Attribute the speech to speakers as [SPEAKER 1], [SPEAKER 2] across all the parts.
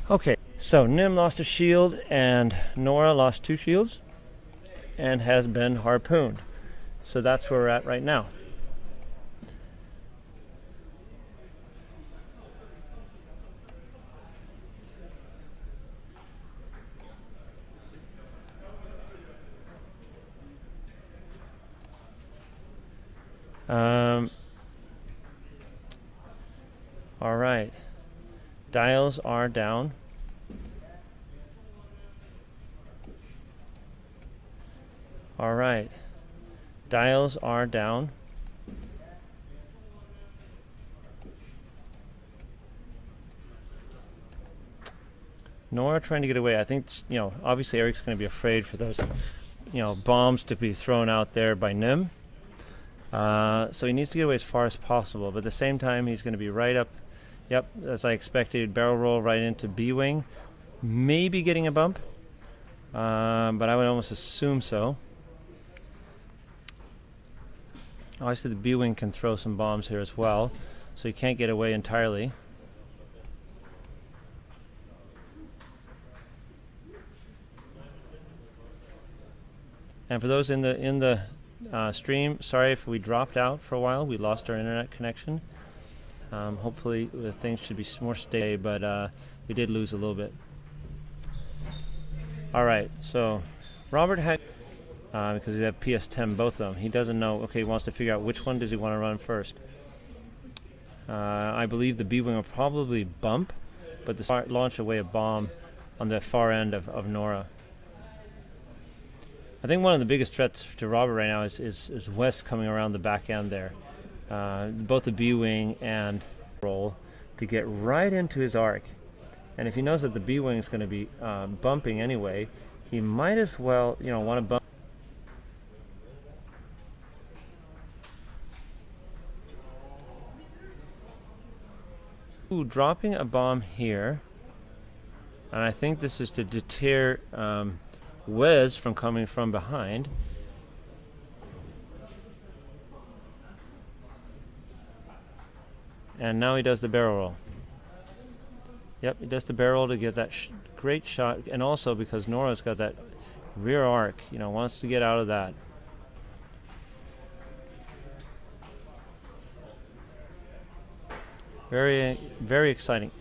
[SPEAKER 1] Okay, so Nim lost a shield and Nora lost 2 shields and has been harpooned. So that's where we're at right now. All right, dials are down. All right, dials are down. Nora trying to get away. I think, you know, obviously Eric's going to be afraid for those, you know, bombs to be thrown out there by Nim. So he needs to get away as far as possible, but at the same time he's going to be right up, yep, as I expected, barrel roll right into B-wing, maybe getting a bump, but I would almost assume so. Obviously the B-wing can throw some bombs here as well, so he can't get away entirely. And for those in the stream, sorry if we dropped out for a while. We lost our internet connection. Hopefully things should be more stable, but we did lose a little bit. All right, so Robert had, because he had PS10, both of them. He doesn't know. Okay, he wants to figure out which one does he want to run first. I believe the B-wing will probably bump, but launch away a bomb on the far end of Nora. I think one of the biggest threats to Robert right now is West coming around the back end there. Both the B-wing and roll to get right into his arc. And if he knows that the B-wing is going to be bumping anyway, he might as well, you know, want to bump. Ooh, dropping a bomb here. And I think this is to deter Wes from coming from behind. And now he does the barrel roll. Yep, he does the barrel roll to get that great shot, and also because Nora's got that rear arc, you know, wants to get out of that. Very, very exciting.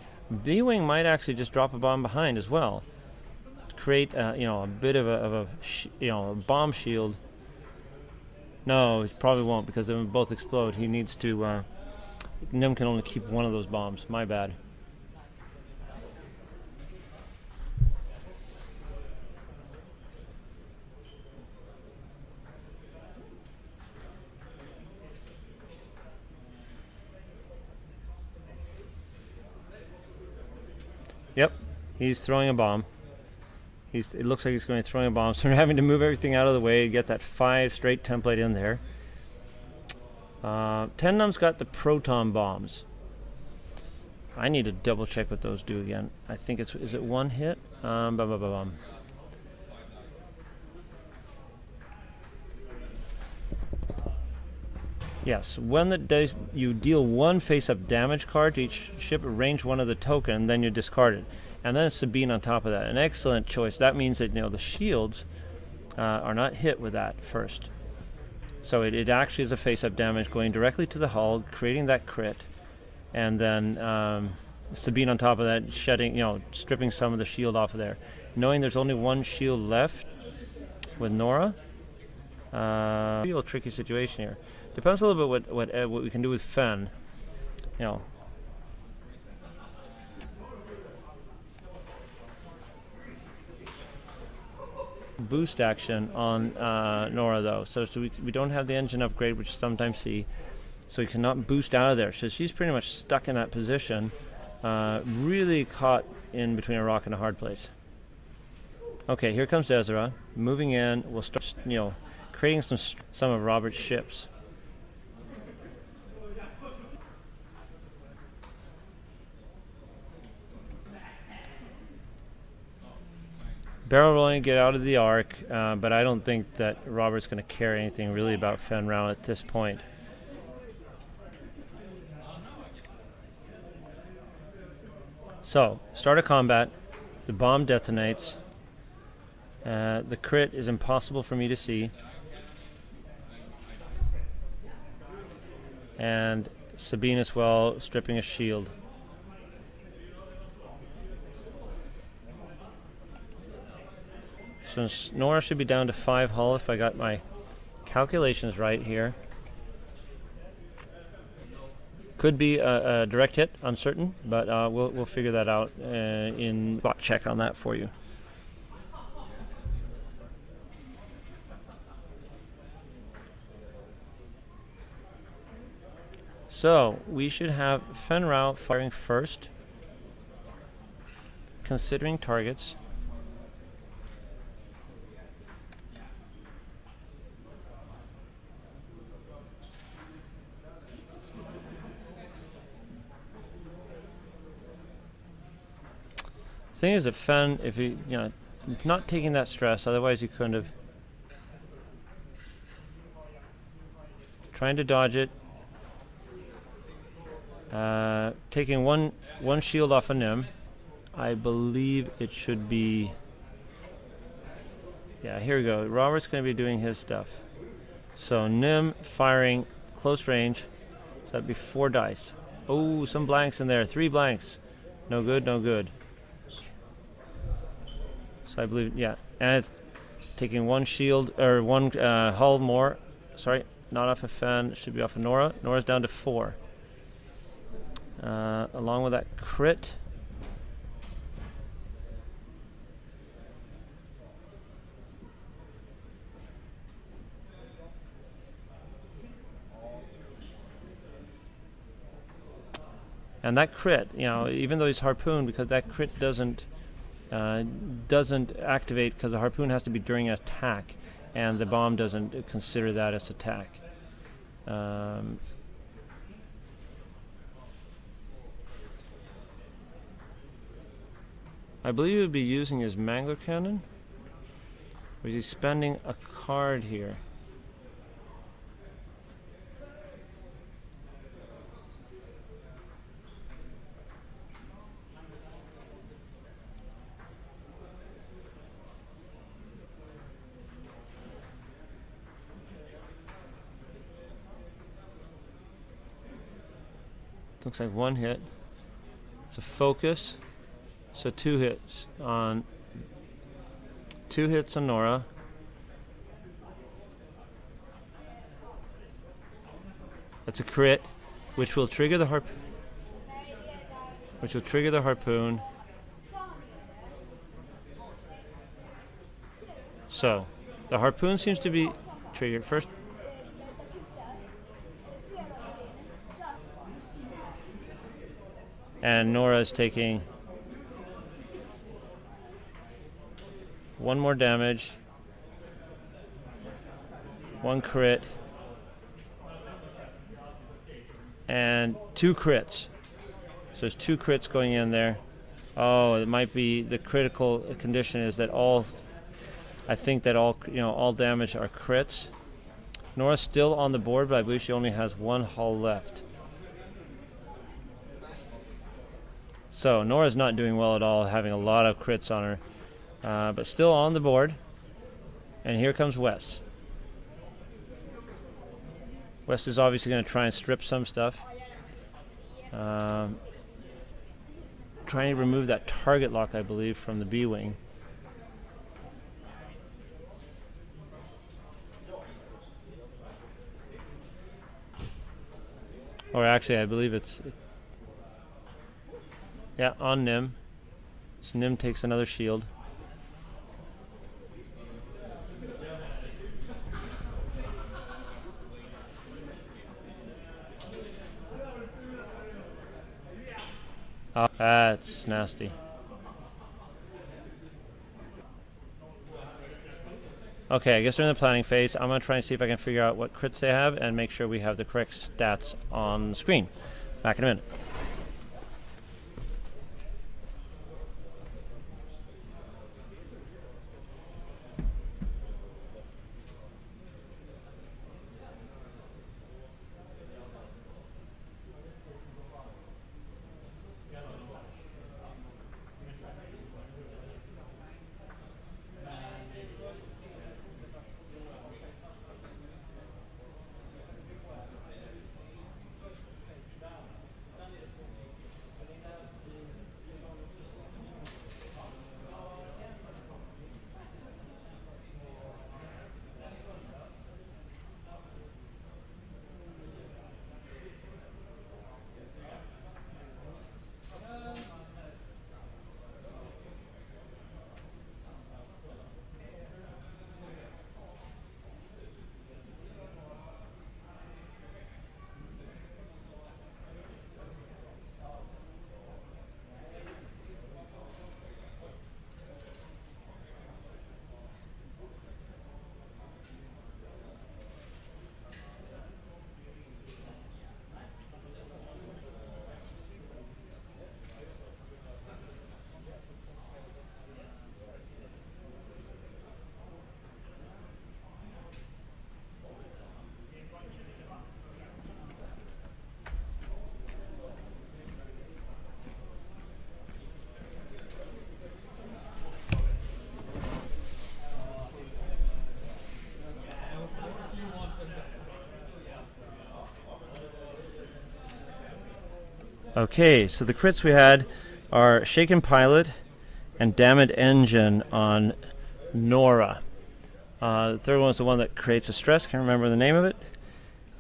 [SPEAKER 1] B-wing might actually just drop a bomb behind as well. Create you know, a bit of a you know, a bomb shield. No, he probably won't, because they will both explode. He needs to Nim can only keep one of those bombs. My bad. Yep, he's throwing a bomb. It looks like he's going to be throwing a bomb, so we're having to move everything out of the way, get that 5 straight template in there. Tendum's got the proton bombs. I need to double check what those do again. I think it's, is it 1 hit? Yes, when you deal 1 face-up damage card to each ship, arrange 1 of the token, then you discard it. And then Sabine on top of that. An excellent choice. That means that, you know, the shields are not hit with that first. So it actually is a face-up damage going directly to the hull, creating that crit, and then Sabine on top of that, shedding, you know, stripping some of the shield off of there. Knowing there's only 1 shield left with Nora, real tricky situation here. Depends a little bit what we can do with Fen, you know. Boost action on Nora though, so we don't have the engine upgrade, which you sometimes see, so we cannot boost out of there. So she's pretty much stuck in that position, really caught in between a rock and a hard place. Okay, here comes Ezra moving in. We'll start, you know, creating some of Robert's ships. Barrel rolling, get out of the arc, but I don't think that Robert's going to care anything really about Fen round at this point. So, start a combat. The bomb detonates. The crit is impossible for me to see. And Sabine as well, stripping a shield. So Nora should be down to 5 hull if I got my calculations right here. Could be a direct hit, uncertain, but we'll figure that out in spot check on that for you. So we should have Fenrau firing first, considering targets. Thing is that Fen, if he, not taking that stress, otherwise he couldn't have. Trying to dodge it. Taking one shield off of Nim. I believe it should be. Yeah, here we go. Robert's going to be doing his stuff. So Nim firing close range. So that'd be 4 dice. Oh, some blanks in there. 3 blanks. No good, no good. So I believe, yeah. And it's taking 1 shield, or 1 hull more. Sorry, not off of Fen. It should be off of Nora. Nora's down to 4. Along with that crit. And that crit, even though he's harpooned, because that crit doesn't activate, because the harpoon has to be during an attack, and the bomb doesn't consider that as attack. I believe he would be using his Mangler Cannon. Or is he spending a card here? Looks like 1 hit. It's a focus. So 2 hits on Nora. That's a crit, which will trigger the harpoon. So the harpoon seems to be triggered first. And Nora is taking 1 more damage, 1 crit, and 2 crits. So there's 2 crits going in there. Oh, it might be the critical condition is that all damage are crits. Nora's still on the board, but I believe she only has 1 hull left. So Nora's not doing well at all, having a lot of crits on her. But still on the board. And here comes Wes. Wes is obviously going to try and strip some stuff. Trying to remove that target lock, I believe, from the B-Wing. Or actually, I believe it's... Yeah, on Nim. So Nim takes another shield. Oh, that's nasty. Okay, I guess we're in the planning phase. I'm going to try and see if I can figure out what crits they have and make sure we have the correct stats on the screen. Back in a minute. Okay, so the crits we had are Shaken Pilot and Damned Engine on Nora. The third one is the one that creates a stress. Can't remember the name of it.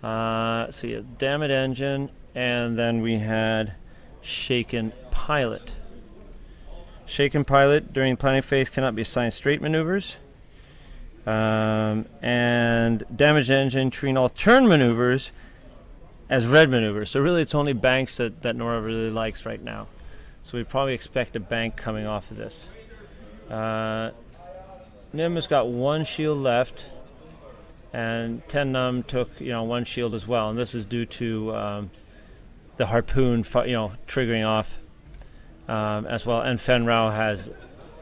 [SPEAKER 1] Let's see, Damned Engine, and then we had Shaken Pilot. Shaken Pilot during planning phase cannot be assigned straight maneuvers. And Damaged Engine treating all turn maneuvers as red maneuvers. So really it's only banks that Nora really likes right now. So we probably expect a bank coming off of this. Nim has got one shield left, and Ten Num took one shield as well, and this is due to the harpoon triggering off as well, and Fen Rao has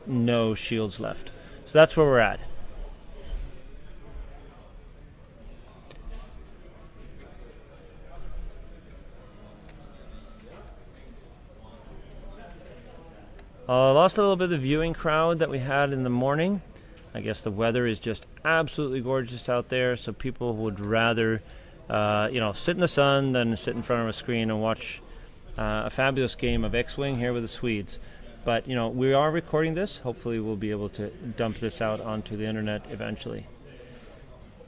[SPEAKER 1] no shields left. So that's where we're at. Lost a little bit of the viewing crowd that we had in the morning. I guess the weather is just absolutely gorgeous out there, so people would rather sit in the sun than sit in front of a screen and watch a fabulous game of X-Wing here with the Swedes. But we are recording this. Hopefully we'll be able to dump this out onto the internet eventually.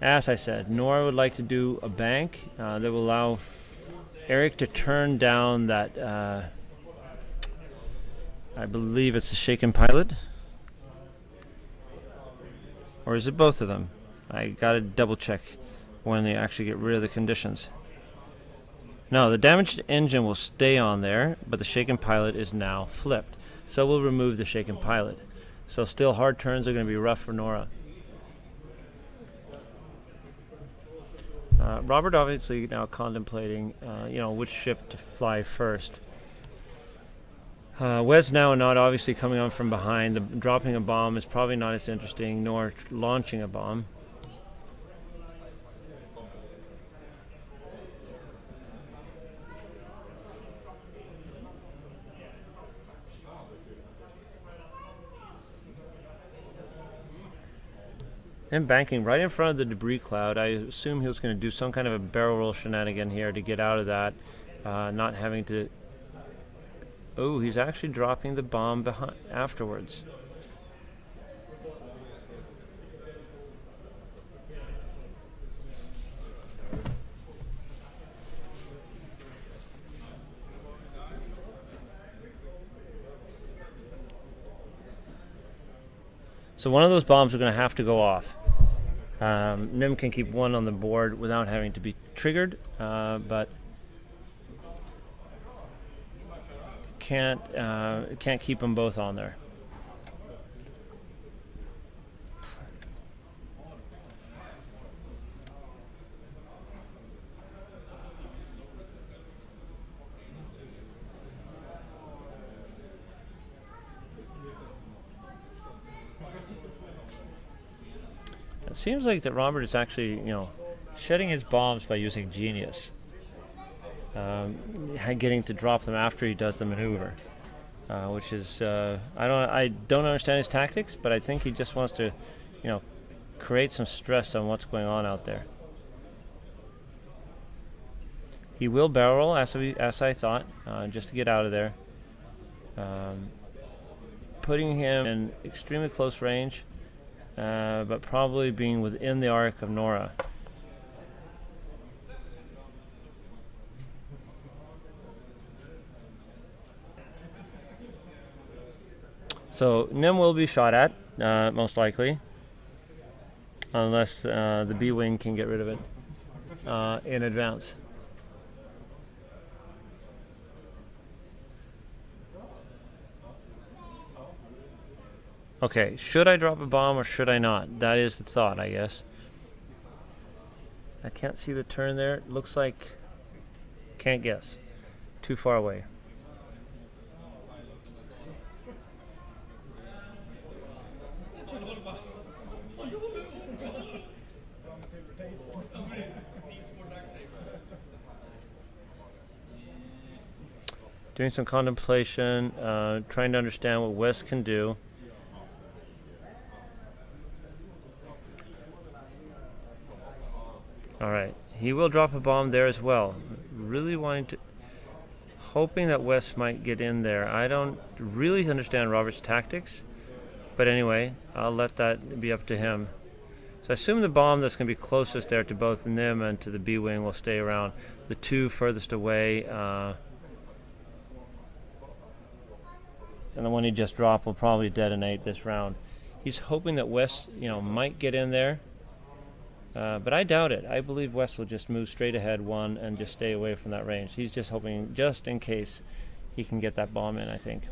[SPEAKER 1] As I said, Nora would like to do a bank that will allow Eric to turn down that I believe it's a Shaken Pilot. Or is it both of them? I gotta double check when they actually get rid of the conditions. No, the Damaged Engine will stay on there, but the Shaken Pilot is now flipped. So we'll remove the Shaken Pilot. So still hard turns are going to be rough for Nora. Robert obviously now contemplating which ship to fly first. Wes now not obviously coming on from behind. Dropping a bomb is probably not as interesting, nor launching a bomb. And banking right in front of the debris cloud. I assume he was going to do some kind of a barrel roll shenanigan here to get out of that, not having to... Oh, he's actually dropping the bomb behind afterwards. So one of those bombs are going to have to go off. Nim can keep one on the board without having to be triggered, but can't keep them both on there. It seems like that Robert is actually, shedding his bombs by using Genius. Getting to drop them after he does the maneuver, which is I don't understand his tactics, but I think he just wants to, create some stress on what's going on out there. He will barrel roll as I thought, just to get out of there, putting him in extremely close range, but probably being within the arc of Nora. So Nim will be shot at, most likely, unless the B-Wing can get rid of it in advance. Okay, should I drop a bomb or should I not? That is the thought, I guess. I can't see the turn there. It looks like... Can't guess. Too far away. Doing some contemplation, trying to understand what Wes can do. Alright, he will drop a bomb there as well. Really wanting to... hoping that West might get in there. I don't really understand Robert's tactics, but anyway, I'll let that be up to him. So I assume the bomb that's going to be closest there to both Nim and to the B-wing will stay around. The two furthest away, and the one he just dropped will probably detonate this round. He's hoping that West, might get in there, but I doubt it. I believe West will just move straight ahead one and just stay away from that range. He's just hoping, just in case, he can get that bomb in, I think.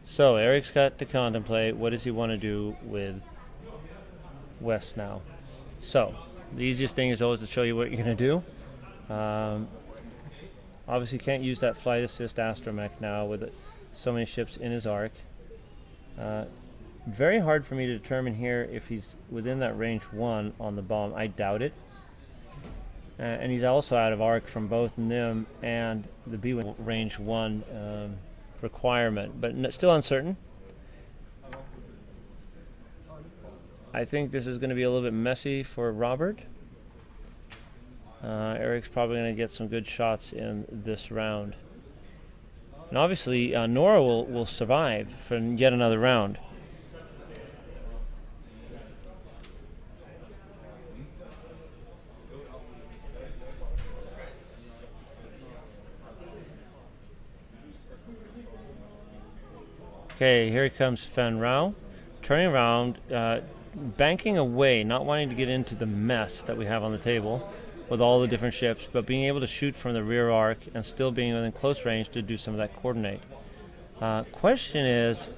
[SPEAKER 1] So Eric's got to contemplate what does he want to do with West now. So the easiest thing is always to show you what you're going to do. Obviously can't use that flight assist astromech now with so many ships in his arc. Very hard for me to determine here if he's within that range 1 on the bomb. I doubt it. And he's also out of arc from both Nim and the B-wing range 1 requirement, but still uncertain. I think this is going to be a little bit messy for Robert. Eric's probably going to get some good shots in this round. And obviously Nora will survive for yet another round. Okay, here comes Fen Rao, turning around, banking away, not wanting to get into the mess that we have on the table with all the different ships, but being able to shoot from the rear arc and still being within close range to do some of that coordinate. Question is,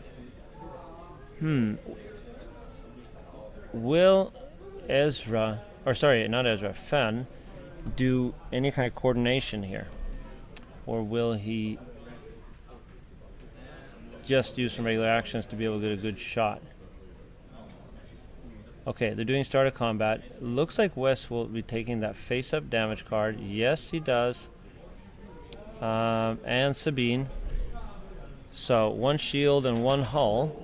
[SPEAKER 1] will Fen do any kind of coordination here? Or will he just use some regular actions to be able to get a good shot? Okay, they're doing start of combat. Looks like West will be taking that face-up damage card. Yes, he does. And Sabine. So, 1 shield and 1 hull.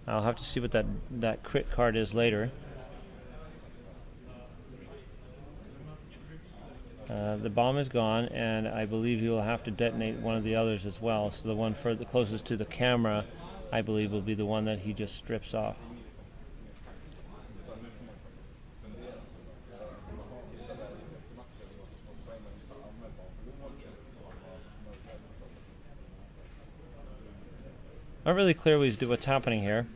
[SPEAKER 1] I'll have to see what that crit card is later. The bomb is gone, and I believe he will have to detonate one of the others as well. So the one closest to the camera, I believe, will be the one that he just strips off. Not really clear what's happening here.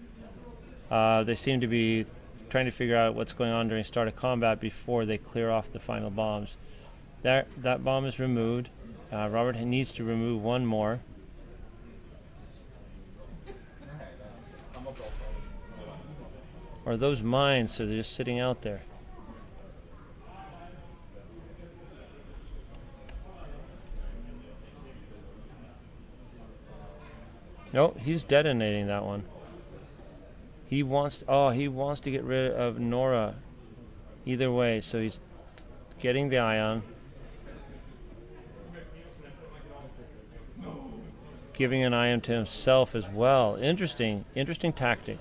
[SPEAKER 1] They seem to be trying to figure out what's going on during start of combat before they clear off the final bombs. That bomb is removed. Robert needs to remove 1 more. Or those mines, so they're just sitting out there. Nope, he's detonating that one. He wants to get rid of Nora either way, so he's getting the ion. Giving an ion to himself as well. Interesting tactic.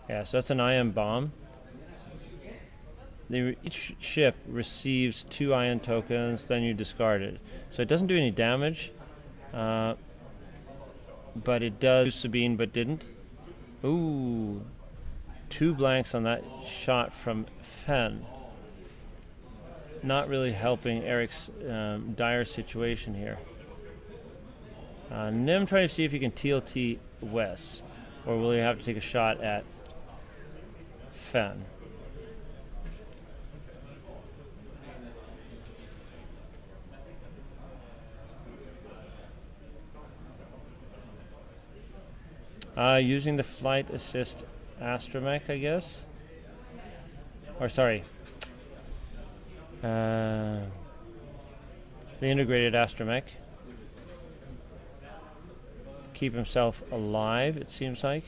[SPEAKER 1] Yes, that's an ion bomb. Each ship receives 2 ion tokens, then you discard it. So it doesn't do any damage, but it does Sabine, but didn't. Ooh, 2 blanks on that shot from Fen. Not really helping Eric's dire situation here. Nim trying to see if he can TLT West, or will he have to take a shot at Fen? Using the flight assist astromech, I guess. Or sorry. The integrated astromech. keep himself alive, it seems like.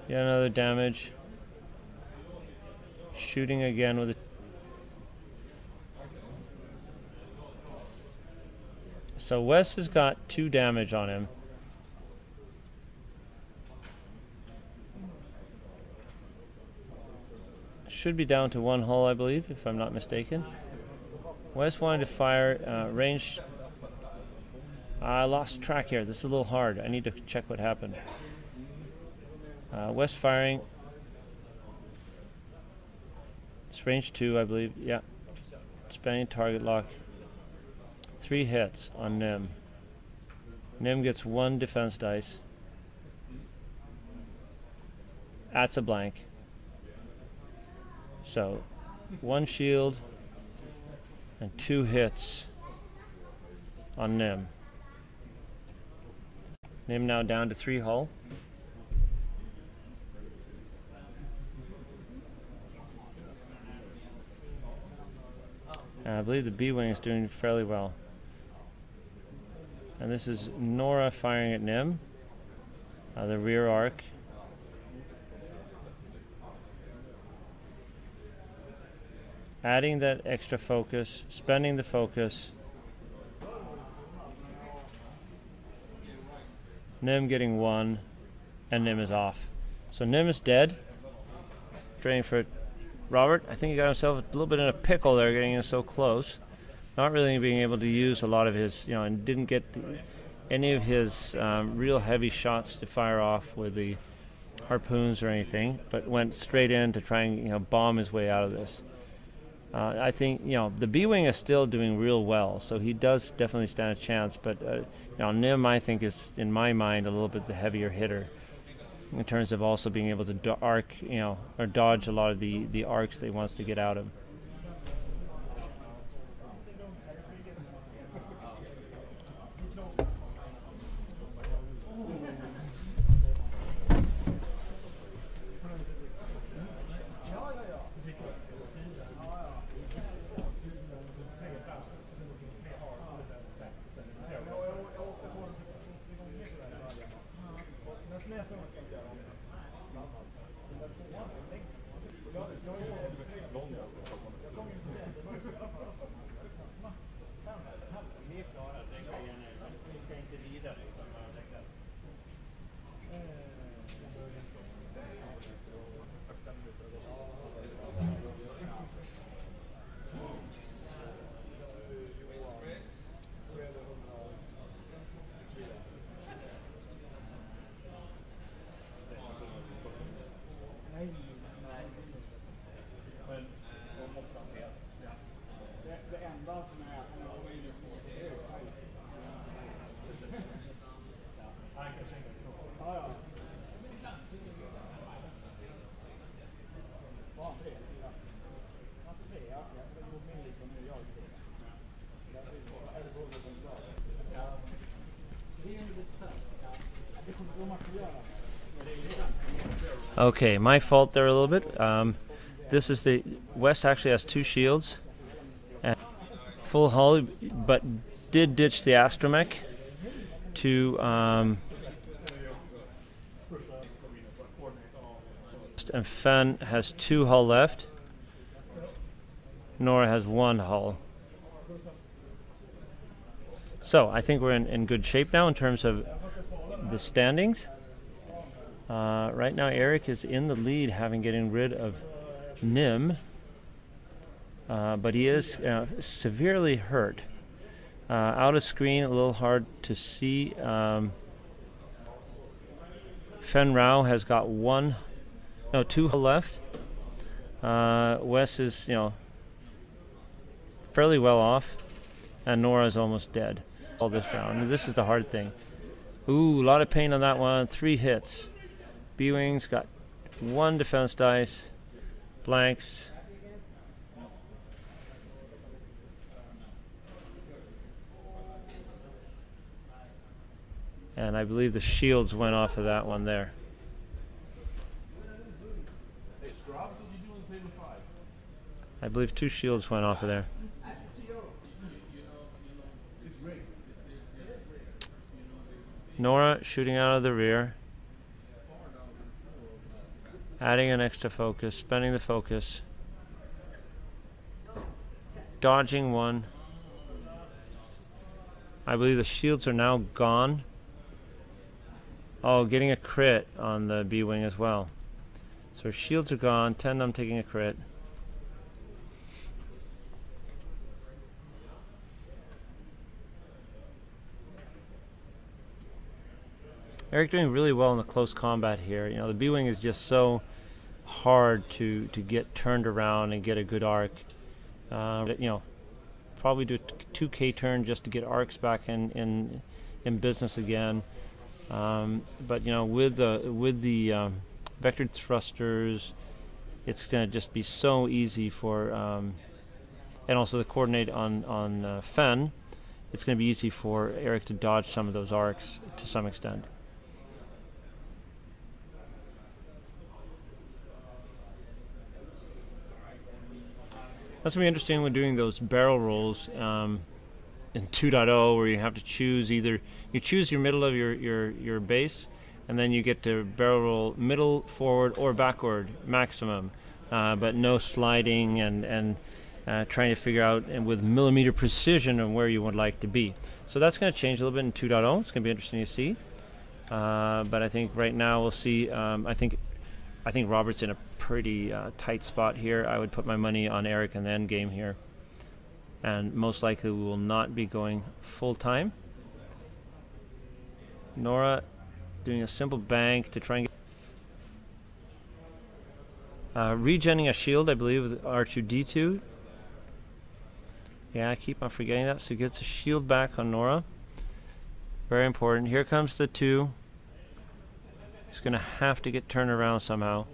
[SPEAKER 1] Yet another damage. Shooting again with a... So Wes has got 2 damage on him. Should be down to 1 hull, I believe, if I'm not mistaken. Wes wanted to fire range. I lost track here. This is a little hard. I need to check what happened. Wes firing. It's range 2, I believe. Yeah. Spanning target lock. 3 hits on Nim. Nim gets 1 defense dice. That's a blank. So 1 shield and 2 hits on Nim. Nim now down to 3 hull. And I believe the B-Wing is doing fairly well. And this is Nora firing at Nim, the rear arc. Adding that extra focus, spending the focus. Nim getting 1, and Nim is off. So Nim is dead. Training for Robert. I think he got himself a little bit in a pickle there, getting in so close. Not really being able to use a lot of his, and didn't get any of his real heavy shots to fire off with the harpoons or anything, but went straight in to try and bomb his way out of this. I think the B-Wing is still doing real well, so he does definitely stand a chance. But Nim, I think, is in my mind a little bit the heavier hitter in terms of also being able to arc, or dodge a lot of the arcs that he wants to get out of. Okay, my fault there a little bit. This is the West actually has 2 shields, and full hull, but did ditch the astromech to and Fen has 2 hull left. Nora has 1 hull. So I think we're in good shape now in terms of the standings. Right now Eric is in the lead, having getting rid of Nim, but he is severely hurt. Out of screen, a little hard to see. Fen Rao has got 2 left. Wes is fairly well off, and Nora is almost dead all this round. And this is the hard thing. Ooh, a lot of pain on that one. 3 hits. B-Wings got 1 defense dice. Blanks. And I believe the shields went off of that one there.
[SPEAKER 2] Hey, Straubs, what you doing in table 5?
[SPEAKER 1] I believe 2 shields went off of there. Nora shooting out of the rear. Adding an extra focus, spending the focus. Dodging one. I believe the shields are now gone. Oh, getting a crit on the B-wing as well. So shields are gone. Tendum taking a crit. Eric doing really well in the close combat here. You know, the B-wing is just so hard to get turned around and get a good arc. You know, probably do a 2K turn just to get arcs back in business again. But you know, with the vectored thrusters, it's going to just be so easy for, and also the coordinate on Fen, it's going to be easy for Eric to dodge some of those arcs to some extent. That's going to be interesting when doing those barrel rolls in 2.0, where you have to choose either, you choose your middle of your base, and then you get to barrel roll middle, forward, or backward maximum, but no sliding and trying to figure out and with millimeter precision on where you would like to be. So that's going to change a little bit in 2.0. It's going to be interesting to see. But I think right now we'll see. I think Robert's in a pretty tight spot here. I would put my money on Eric in the end game here, and most likely we will not be going full time. Nora doing a simple bank to try and get regenning a shield, I believe, with R2D2. Yeah, I keep on forgetting that. So he gets a shield back on Nora. Very important. Here comes the 2. He's going to have to get turned around somehow.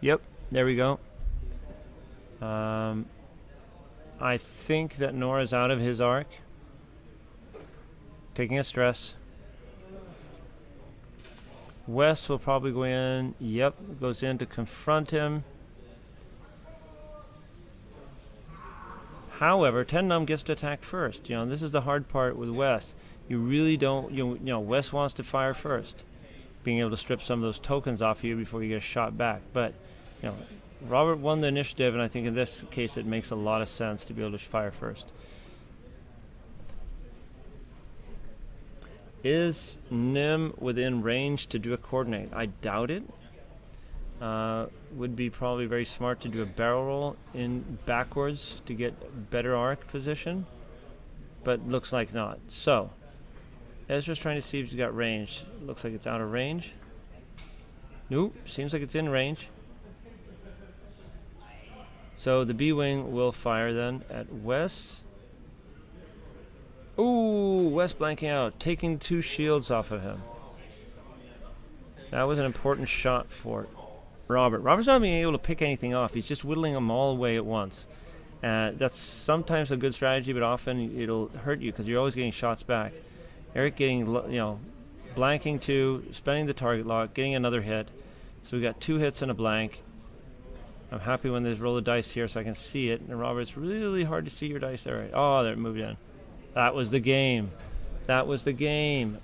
[SPEAKER 1] Yep, there we go. I think that Nora's out of his arc. Taking a stress. Wes will probably go in. Yep, goes in to confront him. However, Tendum gets to attack first. You know, this is the hard part with Wes. You really don't, you know, Wes wants to fire first, being able to strip some of those tokens off you before you get a shot back. But, you know, Robert won the initiative, and I think in this case it makes a lot of sense to be able to fire first. Is Nim within range to do a coordinate? I doubt it. Would be probably very smart to do a barrel roll in backwards to get better arc position, but looks like not. So Ezra's trying to see if he's got range. Looks like it's out of range. Nope, seems like it's in range. So the B-wing will fire then at Wes. Ooh, Wes blanking out, taking 2 shields off of him. That was an important shot for Robert. Robert's not being able to pick anything off. He's just whittling them all away at once. That's sometimes a good strategy, but often it'll hurt you because you're always getting shots back. Eric getting, you know, blanking 2, spending the target lock, getting another hit. So we got 2 hits and a blank. I'm happy when there's roll of dice here so I can see it. And Robert, it's really hard to see your dice there. Right? Oh, there it moved in. That was the game. That was the game.